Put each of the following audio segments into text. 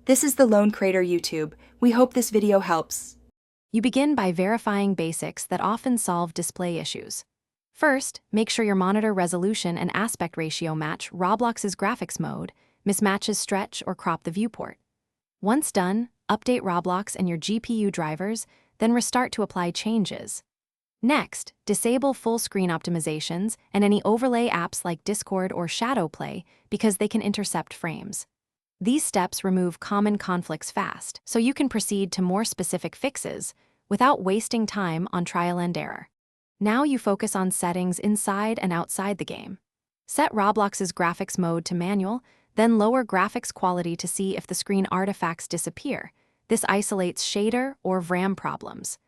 This is the Lone Crater YouTube. We hope this video helps. You begin by verifying basics that often solve display issues. First, make sure your monitor resolution and aspect ratio match Roblox's graphics mode, mismatches stretch or crop the viewport. Once done, update Roblox and your GPU drivers, then restart to apply changes. Next, disable full screen optimizations and any overlay apps like Discord or Shadowplay because they can intercept frames. These steps remove common conflicts fast, so you can proceed to more specific fixes without wasting time on trial and error. Now you focus on settings inside and outside the game. Set Roblox's graphics mode to manual, then lower graphics quality to see if the screen artifacts disappear. This isolates shader or VRAM problems.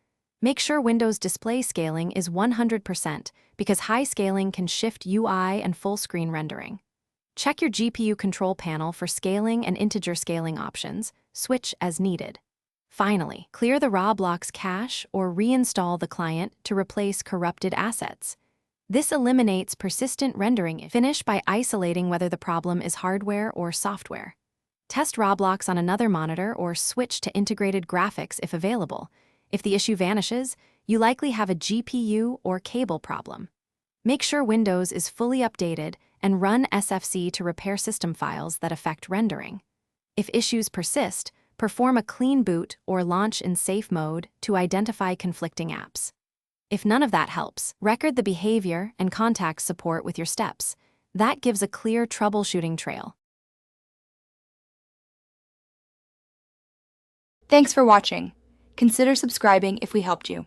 Make sure Windows display scaling is 100% because high scaling can shift UI and full screen rendering. Check your GPU control panel for scaling and integer scaling options. Switch as needed. Finally, clear the Roblox cache or reinstall the client to replace corrupted assets. This eliminates persistent rendering. Finish by isolating whether the problem is hardware or software. Test Roblox on another monitor or switch to integrated graphics if available. If the issue vanishes, you likely have a GPU or cable problem. Make sure Windows is fully updated and run SFC to repair system files that affect rendering. If issues persist, perform a clean boot or launch in safe mode to identify conflicting apps. If none of that helps, record the behavior and contact support with your steps. That gives a clear troubleshooting trail. Thanks for watching. Consider subscribing if we helped you.